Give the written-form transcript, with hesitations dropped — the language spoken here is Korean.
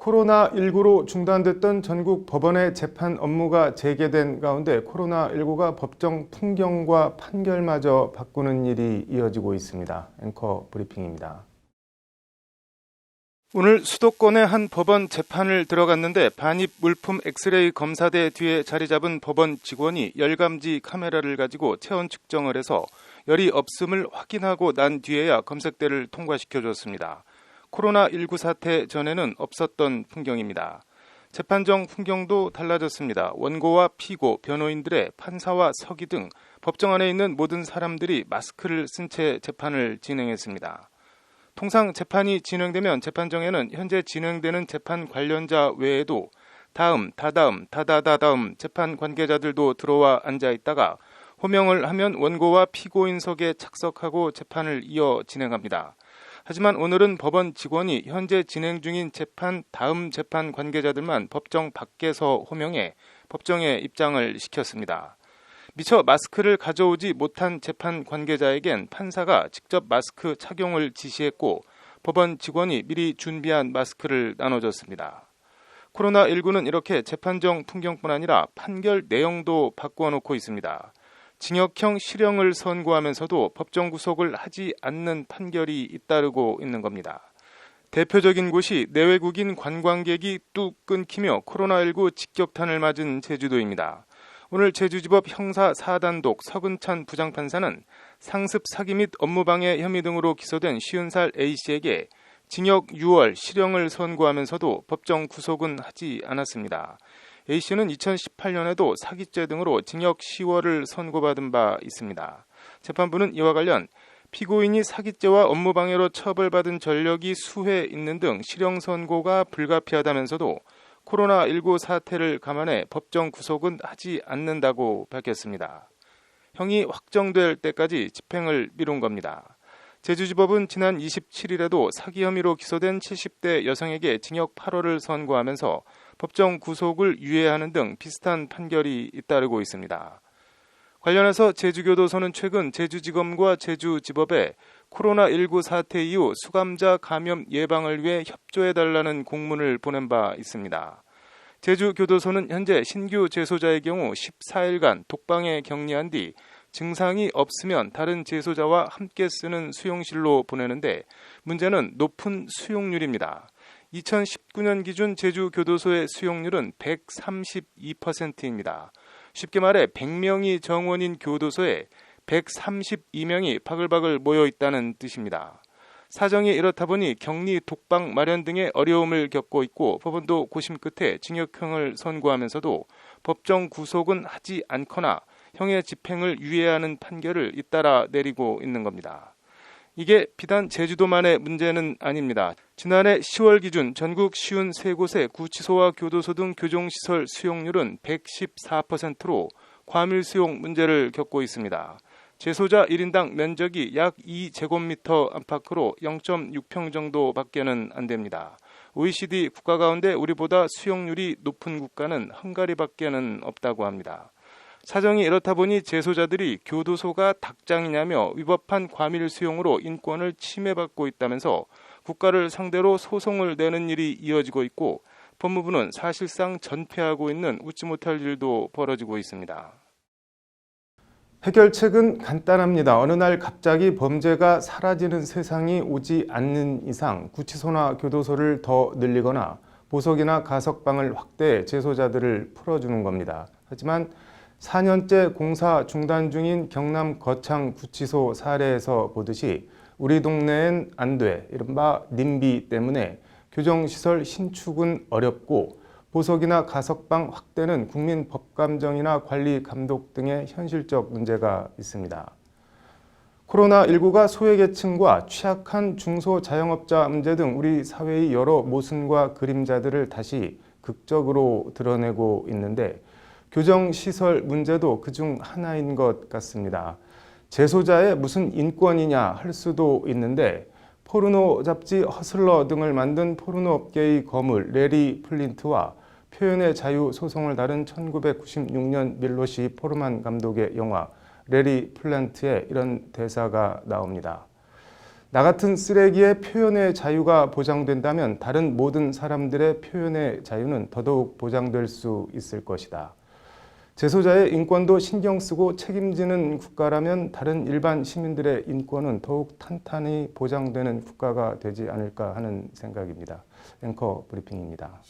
코로나19로 중단됐던 전국 법원의 재판 업무가 재개된 가운데 코로나19가 법정 풍경과 판결마저 바꾸는 일이 이어지고 있습니다. 앵커 브리핑입니다. 오늘 수도권의 한 법원 재판을 들어갔는데 반입 물품 엑스레이 검사대 뒤에 자리 잡은 법원 직원이 열감지 카메라를 가지고 체온 측정을 해서 열이 없음을 확인하고 난 뒤에야 검색대를 통과시켜줬습니다. 코로나19 사태 전에는 없었던 풍경입니다. 재판정 풍경도 달라졌습니다. 원고와 피고, 변호인들의 판사와 서기 등 법정 안에 있는 모든 사람들이 마스크를 쓴 채 재판을 진행했습니다. 통상 재판이 진행되면 재판정에는 현재 진행되는 재판 관련자 외에도 다음, 다다음, 다다다다음 재판 관계자들도 들어와 앉아 있다가 호명을 하면 원고와 피고인석에 착석하고 재판을 이어 진행합니다. 하지만 오늘은 법원 직원이 현재 진행 중인 재판 다음 재판 관계자들만 법정 밖에서 호명해 법정에 입장을 시켰습니다. 미처 마스크를 가져오지 못한 재판 관계자에겐 판사가 직접 마스크 착용을 지시했고 법원 직원이 미리 준비한 마스크를 나눠줬습니다. 코로나19는 이렇게 재판정 풍경뿐 아니라 판결 내용도 바꿔놓고 있습니다. 징역형 실형을 선고하면서도 법정 구속을 하지 않는 판결이 잇따르고 있는 겁니다. 대표적인 곳이 내외국인 관광객이 뚝 끊기며 코로나19 직격탄을 맞은 제주도입니다. 오늘 제주지법 형사 4단독 서근찬 부장판사는 상습 사기 및 업무방해 혐의 등으로 기소된 50살 A씨에게 징역 6월 실형을 선고하면서도 법정 구속은 하지 않았습니다. A씨는 2018년에도 사기죄 등으로 징역 10월을 선고받은 바 있습니다. 재판부는 이와 관련 피고인이 사기죄와 업무방해로 처벌받은 전력이 수회 있는 등 실형 선고가 불가피하다면서도 코로나19 사태를 감안해 법정 구속은 하지 않는다고 밝혔습니다. 형이 확정될 때까지 집행을 미룬 겁니다. 제주지법은 지난 27일에도 사기 혐의로 기소된 70대 여성에게 징역 8월을 선고하면서 법정 구속을 유예하는 등 비슷한 판결이 잇따르고 있습니다. 관련해서 제주교도소는 최근 제주지검과 제주지법에 코로나19 사태 이후 수감자 감염 예방을 위해 협조해달라는 공문을 보낸 바 있습니다. 제주교도소는 현재 신규 재소자의 경우 14일간 독방에 격리한 뒤 증상이 없으면 다른 재소자와 함께 쓰는 수용실로 보내는데 문제는 높은 수용률입니다. 2019년 기준 제주교도소의 수용률은 132%입니다. 쉽게 말해 100명이 정원인 교도소에 132명이 바글바글 모여 있다는 뜻입니다. 사정이 이렇다 보니 격리 독방 마련 등의 어려움을 겪고 있고 법원도 고심 끝에 징역형을 선고하면서도 법정 구속은 하지 않거나 형의 집행을 유예하는 판결을 잇따라 내리고 있는 겁니다. 이게 비단 제주도만의 문제는 아닙니다. 지난해 10월 기준 전국 53곳의 구치소와 교도소 등 교정시설 수용률은 114%로 과밀수용 문제를 겪고 있습니다. 재소자 1인당 면적이 약 2제곱미터 안팎으로 0.6평 정도밖에는 안 됩니다. OECD 국가 가운데 우리보다 수용률이 높은 국가는 헝가리밖에는 없다고 합니다. 사정이 이렇다 보니 재소자들이 교도소가 닭장이냐며 위법한 과밀 수용으로 인권을 침해받고 있다면서 국가를 상대로 소송을 내는 일이 이어지고 있고 법무부는 사실상 전폐하고 있는 웃지 못할 일도 벌어지고 있습니다. 해결책은 간단합니다. 어느 날 갑자기 범죄가 사라지는 세상이 오지 않는 이상 구치소나 교도소를 더 늘리거나 보석이나 가석방을 확대해 재소자들을 풀어주는 겁니다. 하지만 4년째 공사 중단 중인 경남 거창 구치소 사례에서 보듯이 우리 동네엔 안 돼, 이른바 님비 때문에 교정시설 신축은 어렵고 보석이나 가석방 확대는 국민 법감정이나 관리 감독 등의 현실적 문제가 있습니다. 코로나19가 소외계층과 취약한 중소자영업자 문제 등 우리 사회의 여러 모순과 그림자들을 다시 극적으로 드러내고 있는데 교정시설 문제도 그중 하나인 것 같습니다. 재소자의 무슨 인권이냐 할 수도 있는데 포르노 잡지 허슬러 등을 만든 포르노업계의 거물 레리 플린트와 표현의 자유 소송을 다룬 1996년 밀로시 포르만 감독의 영화 레리 플란트에 이런 대사가 나옵니다. 나 같은 쓰레기의 표현의 자유가 보장된다면 다른 모든 사람들의 표현의 자유는 더더욱 보장될 수 있을 것이다. 재소자의 인권도 신경 쓰고 책임지는 국가라면 다른 일반 시민들의 인권은 더욱 탄탄히 보장되는 국가가 되지 않을까 하는 생각입니다. 앵커 브리핑입니다.